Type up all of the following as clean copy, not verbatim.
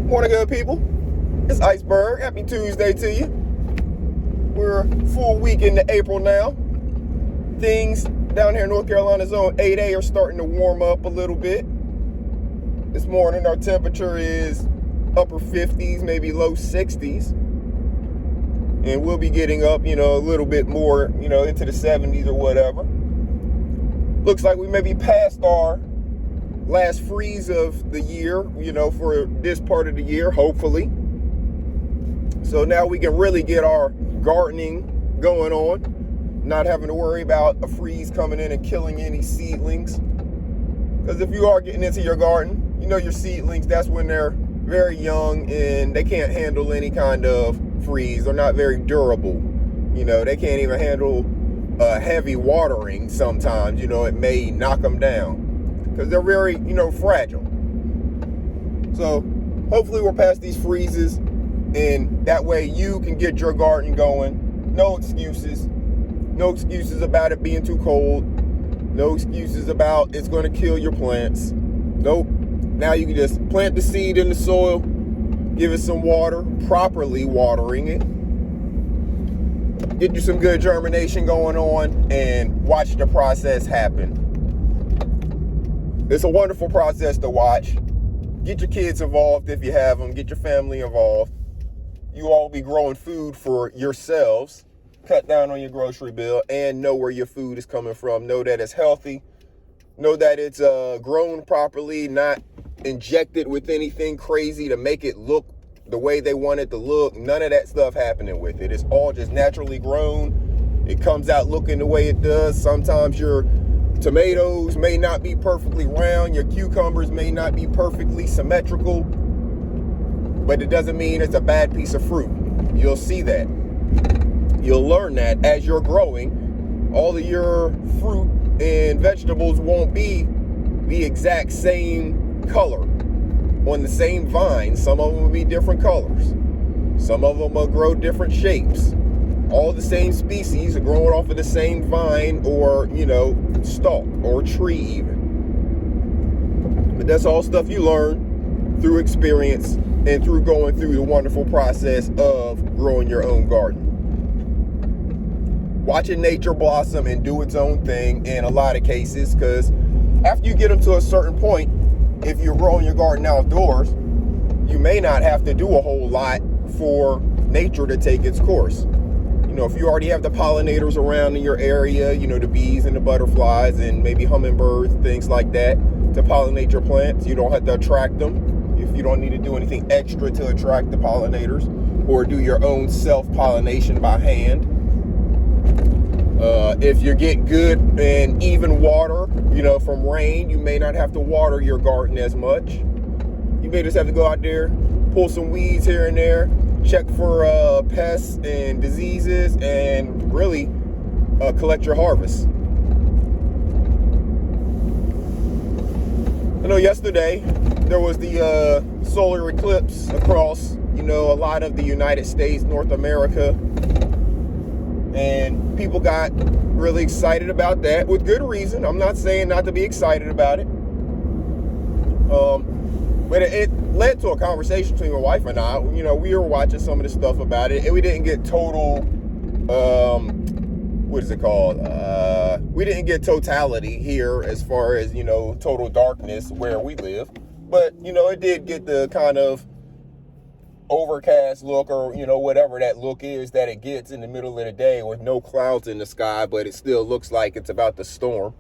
Morning, good people. It's Iceberg. Happy Tuesday to you. We're full week into April now. Things down here in North Carolina zone 8A are starting to warm up a little bit. This morning our temperature is upper 50s, maybe low 60s. And we'll be getting up, a little bit more, into the 70s or whatever. Looks like we may be past our last freeze of the year, for this part of the year, hopefully. So now we can really get our gardening going on, not having to worry about a freeze coming in and killing any seedlings. Because if you are getting into your garden, your seedlings, that's when they're very young and they can't handle any kind of freeze. They're not very durable. They can't even handle heavy watering sometimes. It may knock them down because they're very, fragile. So hopefully we're past these freezes, and that way you can get your garden going. No excuses. No excuses about it being too cold. No excuses about it's going to kill your plants. Nope. Now you can just plant the seed in the soil, give it some water, properly watering it, get you some good germination going on, and watch the process happen. It's a wonderful process to watch. Get your kids involved if you have them. Get your family involved. You all be growing food for yourselves. Cut down on your grocery bill and know where your food is coming from. Know that it's healthy. Know that it's grown properly, not injected with anything crazy to make it look the way they want it to look. None of that stuff happening with it. It's all just naturally grown. It comes out looking the way it does. Sometimes your tomatoes may not be perfectly round. Your cucumbers may not be perfectly symmetrical. But it doesn't mean it's a bad piece of fruit. You'll see that. You'll learn that as you're growing. All of your fruit and vegetables won't be the exact same color on the same vine. Some of them will be different colors. Some of them will grow different shapes. All the same species are growing off of the same vine or, stalk or tree even. But that's all stuff you learn through experience and through going through the wonderful process of growing your own garden. Watching nature blossom and do its own thing in a lot of cases, because after you get them to a certain point, if you're growing your garden outdoors, you may not have to do a whole lot for nature to take its course. If you already have the pollinators around in your area, the bees and the butterflies and maybe hummingbirds, things like that, to pollinate your plants, you don't have to attract them. If you don't need to do anything extra to attract the pollinators or do your own self-pollination by hand. If you get good and even water, from rain, you may not have to water your garden as much. You may just have to go out there, pull some weeds here and there, check for pests and diseases, and really collect your harvest. I know yesterday there was the solar eclipse across, a lot of the United States, North America, and people got really excited about that with good reason. I'm not saying not to be excited about it. But it led to a conversation between my wife and I. We were watching some of the stuff about it, and we didn't get total, what is it called? We didn't get totality here as far as, total darkness where we live. But, it did get the kind of overcast look or, whatever that look is that it gets in the middle of the day with no clouds in the sky, but it still looks like it's about to storm.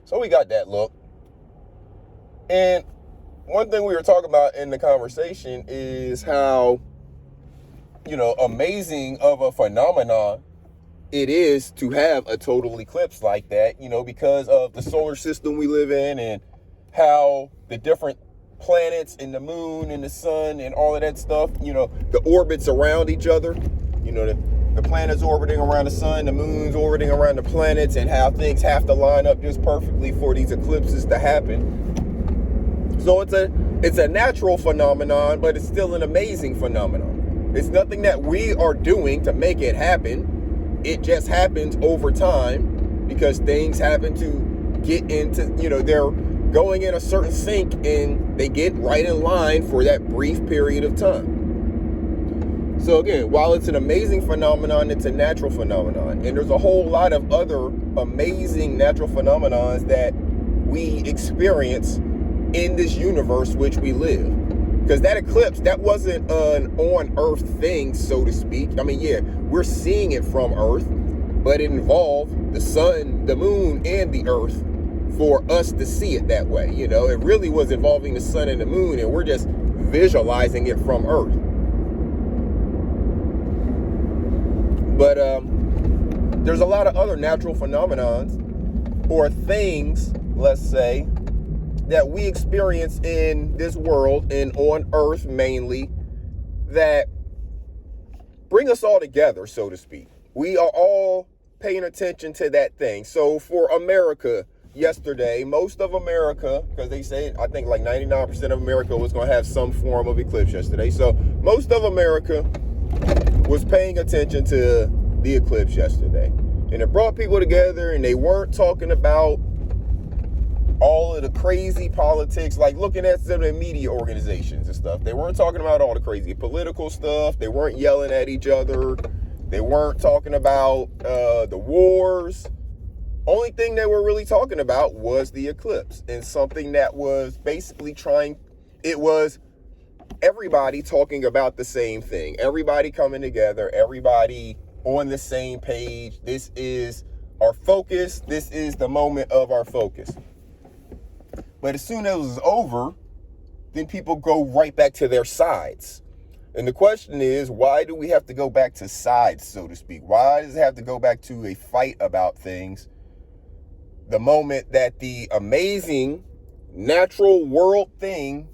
So we got that look. And one thing we were talking about in the conversation is how, amazing of a phenomenon it is to have a total eclipse like that, because of the solar system we live in and how the different planets and the moon and the sun and all of that stuff, the orbits around each other, the planets orbiting around the sun, the moon's orbiting around the planets, and how things have to line up just perfectly for these eclipses to happen. So it's a natural phenomenon, but it's still an amazing phenomenon. It's nothing that we are doing to make it happen. It just happens over time because things happen to get into, they're going in a certain sync, and they get right in line for that brief period of time. So again, while it's an amazing phenomenon, it's a natural phenomenon. And there's a whole lot of other amazing natural phenomenons that we experience in this universe which we live. Because that eclipse, that wasn't an on-Earth thing, so to speak. I mean, yeah, we're seeing it from Earth, but it involved the sun, the moon, and the Earth for us to see it that way. You know, it really was involving the sun and the moon, and we're just visualizing it from Earth. But there's a lot of other natural phenomenons or things, let's say, that we experience in this world and on Earth mainly that bring us all together, so to speak. We are all paying attention to that thing. So for America yesterday, most of America, because they say, I think like 99% of America was going to have some form of eclipse yesterday. So most of America was paying attention to the eclipse yesterday. And it brought people together, and they weren't talking about all of the crazy politics, like looking at some of the media organizations and stuff. They weren't talking about all the crazy political stuff. They weren't yelling at each other. They weren't talking about the wars. Only thing they were really talking about was the eclipse, and something that was basically it was everybody talking about the same thing. Everybody coming together, everybody on the same page. This is our focus. This is the moment of our focus. But as soon as it was over, then people go right back to their sides. And the question is, why do we have to go back to sides, so to speak? Why does it have to go back to a fight about things? The moment that the amazing natural world thing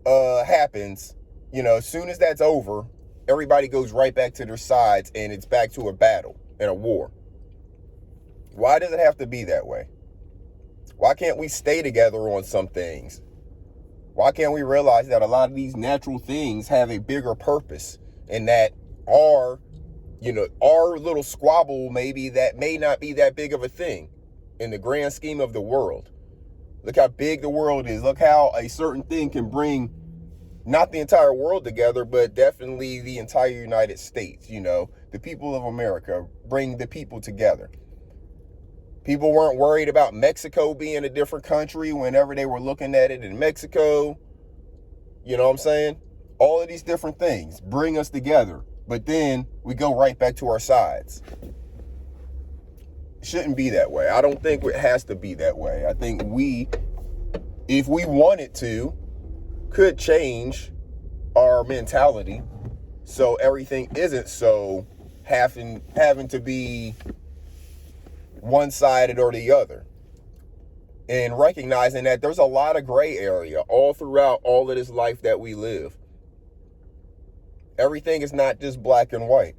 happens, you know, as soon as that's over, everybody goes right back to their sides, and it's back to a battle and a war. Why does it have to be that way? Why can't we stay together on some things? Why can't we realize that a lot of these natural things have a bigger purpose, and that our little squabble maybe that may not be that big of a thing in the grand scheme of the world? Look how big the world is. Look how a certain thing can bring not the entire world together, but definitely the entire United States. You know, the people of America bring the people together. People weren't worried about Mexico being a different country whenever they were looking at it in Mexico. You know what I'm saying? All of these different things bring us together, but then we go right back to our sides. It shouldn't be that way. I don't think it has to be that way. I think we, if we wanted to, could change our mentality so everything isn't so having to be one-sided or the other, and recognizing that there's a lot of gray area all throughout all of this life that we live. Everything is not just black and white.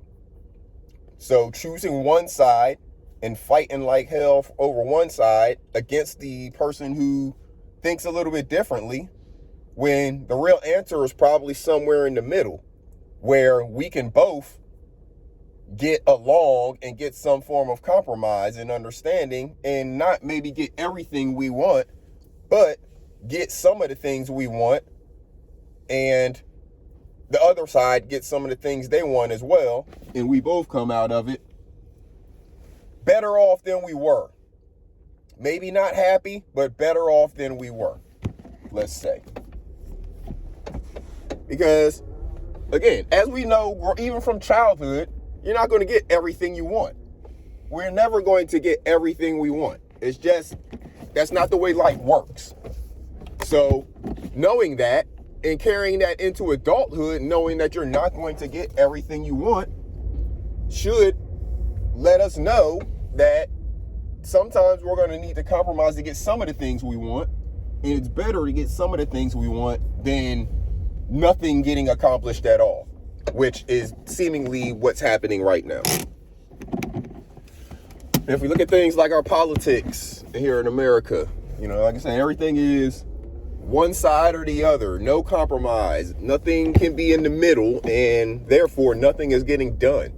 So choosing one side and fighting like hell over one side against the person who thinks a little bit differently, when the real answer is probably somewhere in the middle, where we can both get along and get some form of compromise and understanding, and not maybe get everything we want, but get some of the things we want, and the other side gets some of the things they want as well, and we both come out of it better off than we were. Maybe not happy, but better off than we were, let's say. Because, again, as we know, even from childhood, you're not going to get everything you want. We're never going to get everything we want. It's just, that's not the way life works. So, knowing that and carrying that into adulthood, knowing that you're not going to get everything you want, should let us know that sometimes we're going to need to compromise to get some of the things we want. And it's better to get some of the things we want than nothing getting accomplished at all, which is seemingly what's happening right now. If we look at things like our politics here in America, you know, like I said, everything is one side or the other, no compromise. Nothing can be in the middle, and therefore nothing is getting done.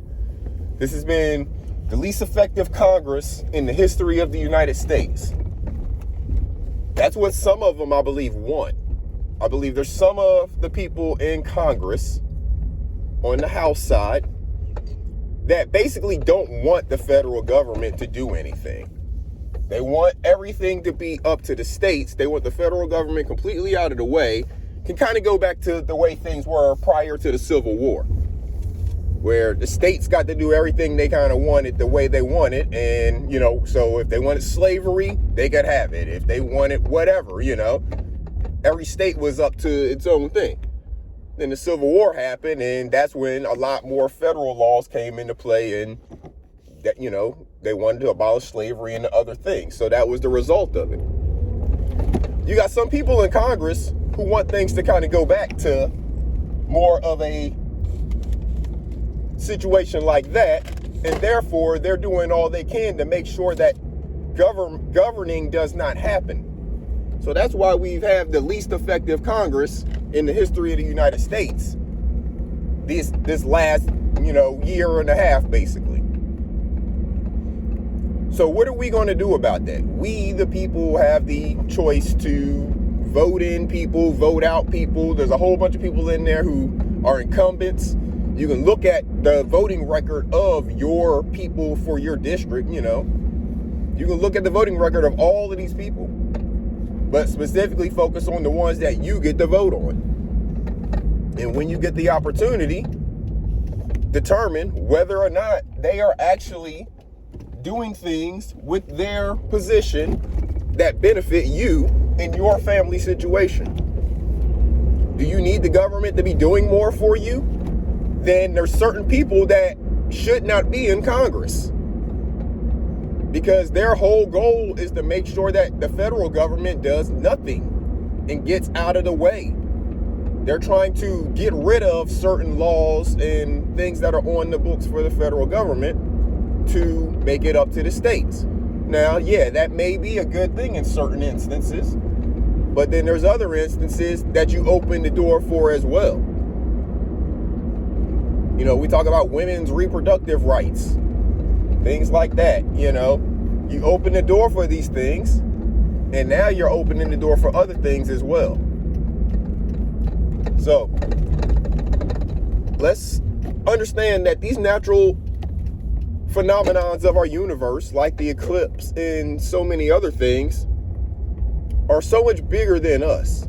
This has been the least effective Congress in the history of the United States. That's what some of them, I believe, want. I believe there's some of the people in Congress on the House side that basically don't want the federal government to do anything. They want everything to be up to the states. They want the federal government completely out of the way. Can kind of go back to the way things were prior to the Civil War, where the states got to do everything they kind of wanted the way they wanted. And, so if they wanted slavery, they could have it. If they wanted whatever, every state was up to its own thing. Then the Civil War happened, and that's when a lot more federal laws came into play, and that, they wanted to abolish slavery and other things. So that was the result of it. You got some people in Congress who want things to kind of go back to more of a situation like that, and therefore they're doing all they can to make sure that governing does not happen. So that's why we've had the least effective Congress in the history of the United States this last year and a half, basically. So what are we going to do about that? We, the people, have the choice to vote in people, vote out people. There's a whole bunch of people in there who are incumbents. You can look at the voting record of your people for your district, You can look at the voting record of all of these people, but specifically focus on the ones that you get to vote on. And when you get the opportunity, determine whether or not they are actually doing things with their position that benefit you in your family situation. Do you need the government to be doing more for you? Then there's certain people that should not be in Congress, because their whole goal is to make sure that the federal government does nothing and gets out of the way. They're trying to get rid of certain laws and things that are on the books for the federal government to make it up to the states. Now, yeah, that may be a good thing in certain instances, but then there's other instances that you open the door for as well. We talk about women's reproductive rights, things like that. You open the door for these things, and now you're opening the door for other things as well. So let's understand that these natural phenomenons of our universe, like the eclipse and so many other things, are so much bigger than us.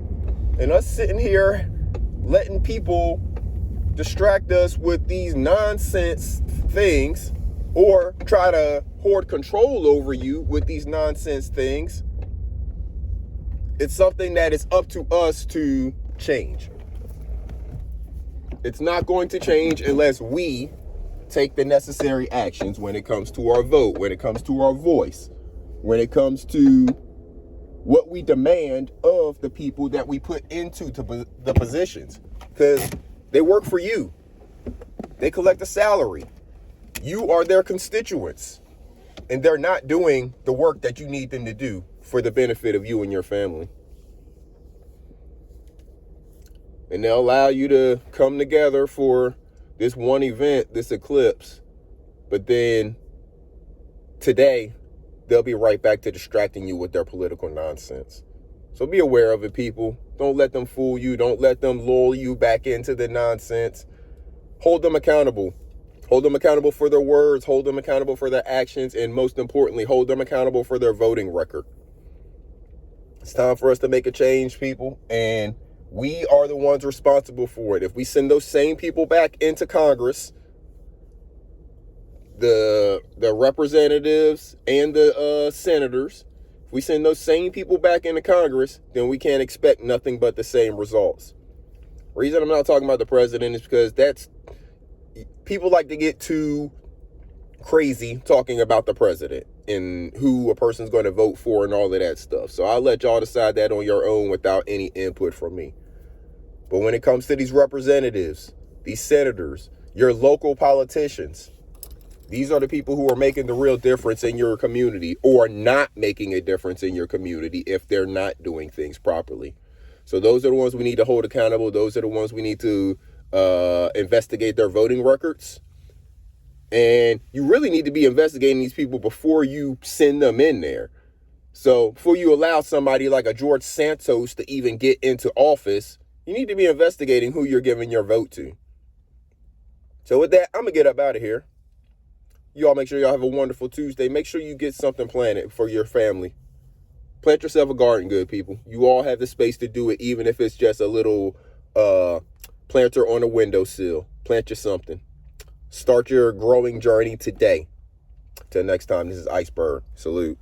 And us sitting here letting people distract us with these nonsense things, or try to hoard control over you with these nonsense things, it's something that is up to us to change. It's not going to change unless we take the necessary actions when it comes to our vote, when it comes to our voice, when it comes to what we demand of the people that we put into the positions. Because they work for you. They collect a salary. You are their constituents. And they're not doing the work that you need them to do for the benefit of you and your family. And they'll allow you to come together for this one event, this eclipse, but then today they'll be right back to distracting you with their political nonsense. So be aware of it, people. Don't let them fool you. Don't let them lull you back into the nonsense. Hold them accountable. Hold them accountable for their words. Hold them accountable for their actions. And most importantly, hold them accountable for their voting record. It's time for us to make a change, people. And we are the ones responsible for it. If we send those same people back into Congress, the representatives and the senators, if we send those same people back into Congress, then we can't expect nothing but the same results. The reason I'm not talking about the president is because people like to get too crazy talking about the president and who a person's going to vote for and all of that stuff. So I'll let y'all decide that on your own without any input from me. But when it comes to these representatives, these senators, your local politicians, these are the people who are making the real difference in your community, or not making a difference in your community if they're not doing things properly. So those are the ones we need to hold accountable. Those are the ones we need to investigate their voting records. And you really need to be investigating these people before you send them in there. So before you allow somebody like a George Santos to even get into office, you need to be investigating who you're giving your vote to. So with that, I'm going to get up out of here. You all make sure y'all have a wonderful Tuesday. Make sure you get something planted for your family. Plant yourself a garden, good people. You all have the space to do it, even if it's just a little planter on a windowsill. Plant you something. Start your growing journey today. Till next time, this is Iceberg. Salute.